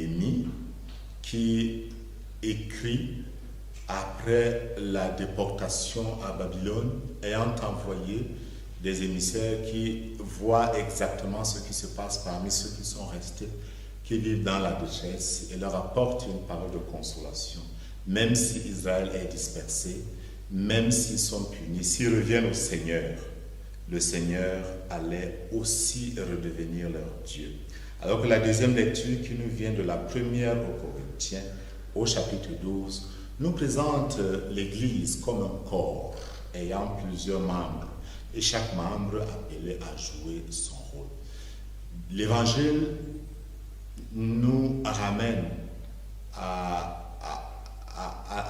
Néhémie qui écrit après la déportation à Babylone, ayant envoyé des émissaires qui voient exactement ce qui se passe parmi ceux qui sont restés, qui vivent dans la détresse, et leur apportent une parole de consolation. Même si Israël est dispersé, même s'ils sont punis, s'ils reviennent au Seigneur, le Seigneur allait aussi redevenir leur Dieu. Alors que la deuxième lecture qui nous vient de la première aux Corinthiens, au chapitre 12, nous présente l'Église comme un corps ayant plusieurs membres et chaque membre appelé à jouer son rôle. L'Évangile nous ramène à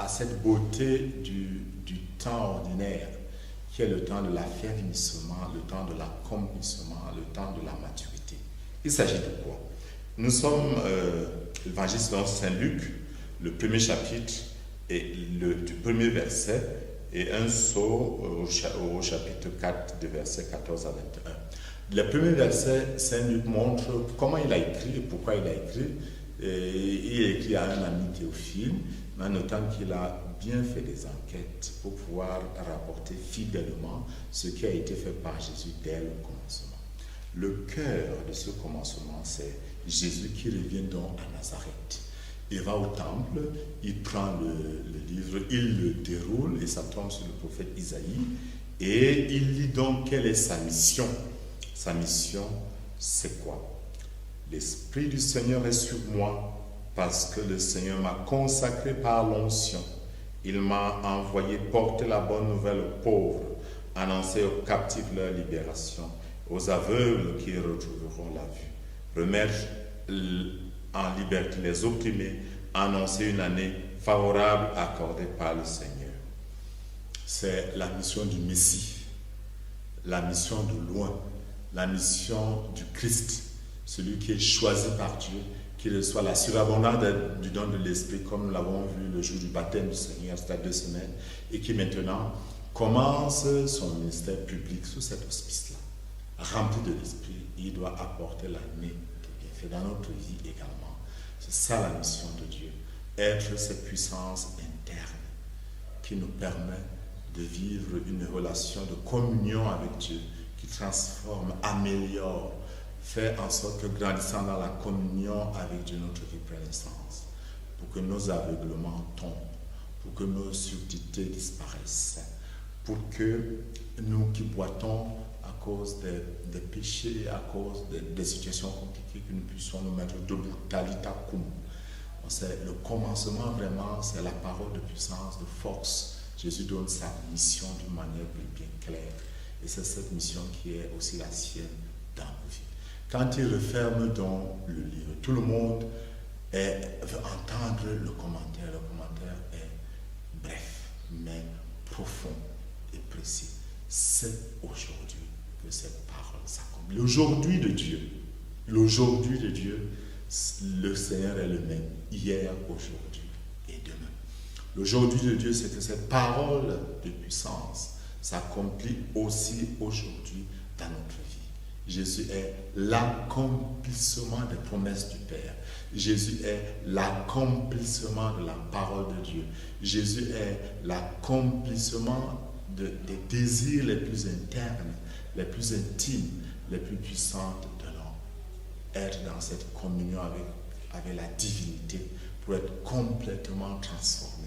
cette beauté du temps ordinaire qui est le temps de l'affermissement, le temps de l'accomplissement, le temps de la maturité. Il s'agit de quoi? Nous sommes l'Évangile selon Saint Luc, le premier chapitre et du premier verset, et un saut au chapitre 4, de versets 14 à 21. Le premier verset, Saint Luc montre comment il a écrit et pourquoi il a écrit. Il a écrit à un ami Théophile, en notant qu'il a bien fait des enquêtes pour pouvoir rapporter fidèlement ce qui a été fait par Jésus dès le commencement. Le cœur de ce commencement, c'est Jésus qui revient donc à Nazareth. Il va au temple, il prend le livre, il le déroule et ça tombe sur le prophète Isaïe et il lit donc quelle est sa mission. Sa mission, c'est quoi? L'Esprit du Seigneur est sur moi parce que le Seigneur m'a consacré par l'onction. Il m'a envoyé porter la bonne nouvelle aux pauvres, annoncer aux captifs leur libération, aux aveugles qui retrouveront la vue, remettre en liberté les opprimés, annoncer une année favorable accordée par le Seigneur. C'est la mission du Messie, la mission de loin, la mission du Christ, celui qui est choisi par Dieu, qui reçoit la surabondance du don de l'Esprit, comme nous l'avons vu le jour du baptême du Seigneur, c'était 2 semaines, et qui maintenant commence son ministère public sous cet auspice-là. Rempli de l'Esprit, il doit apporter l'année de bienfait dans notre vie également. C'est ça la mission de Dieu, être cette puissance interne qui nous permet de vivre une relation de communion avec Dieu, qui transforme, améliore, fait en sorte que grandissant dans la communion avec Dieu, notre vie prenne sens, pour que nos aveuglements tombent, pour que nos subtilités disparaissent, pour que nous qui boitons à cause des péchés, à cause des situations compliquées, que nous puissions nous mettre debout, talita cum. C'est le commencement vraiment, c'est la parole de puissance, de force. Jésus donne sa mission d'une manière bien claire. Et c'est cette mission qui est aussi la sienne dans nos vies. Quand il referme donc le livre, tout le monde veut entendre le commentaire. Le commentaire est bref, mais profond et précis. C'est aujourd'hui que cette parole s'accomplit. L'aujourd'hui de Dieu, le Seigneur est le même, hier, aujourd'hui et demain. L'aujourd'hui de Dieu, c'est que cette parole de puissance s'accomplit aussi aujourd'hui dans notre vie. Jésus est l'accomplissement des promesses du Père. Jésus est l'accomplissement de la parole de Dieu. Jésus est l'accomplissement des désirs les plus internes, les plus intimes, les plus puissantes de l'homme. Être dans cette communion avec la divinité pour être complètement transformé.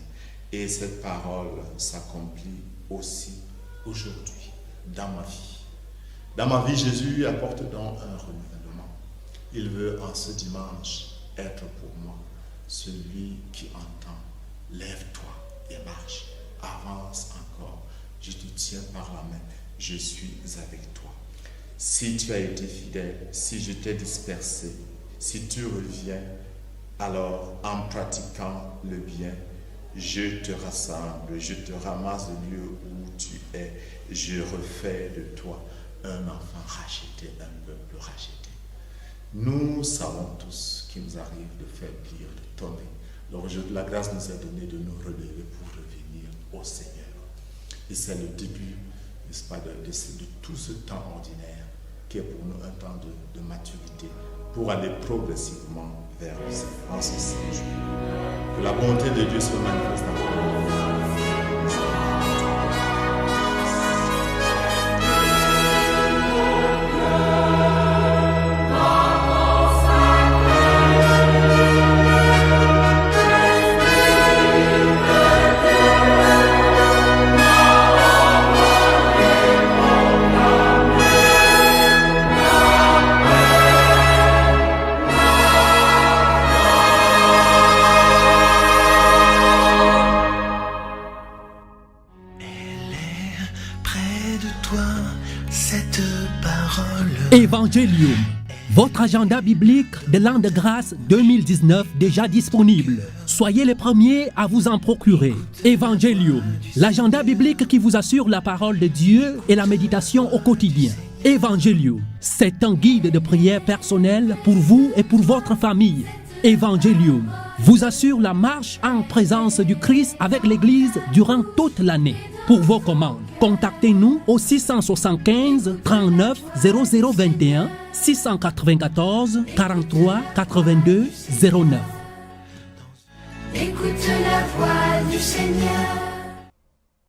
Et cette parole s'accomplit aussi aujourd'hui, dans ma vie. Dans ma vie, Jésus apporte donc un renouvellement. Il veut en ce dimanche être pour moi celui qui entend. Lève-toi et marche. Avance encore. Je te tiens par la main. Je suis avec toi. Si tu as été fidèle, si je t'ai dispersé, si tu reviens, alors en pratiquant le bien, je te rassemble, je te ramasse du lieu où tu es, je refais de toi un enfant racheté, un peuple racheté. Nous savons tous qu'il nous arrive de faiblir, de tomber. Alors la grâce nous est donnée de nous relever pour revenir au Seigneur. Et c'est le début, n'est-ce pas, de tout ce temps ordinaire qui est pour nous un temps de maturité pour aller progressivement vers en ces 7 jours. Que la bonté de Dieu se manifeste encore. Évangélium, votre agenda biblique de l'an de grâce 2019 déjà disponible. Soyez les premiers à vous en procurer. Évangélium, l'agenda biblique qui vous assure la parole de Dieu et la méditation au quotidien. Évangélium, c'est un guide de prière personnel pour vous et pour votre famille. Évangélium vous assure la marche en présence du Christ avec l'Église durant toute l'année. Pour vos commandes, contactez-nous au 675 39 0021 694 43 82 09. Écoute la voix du Seigneur.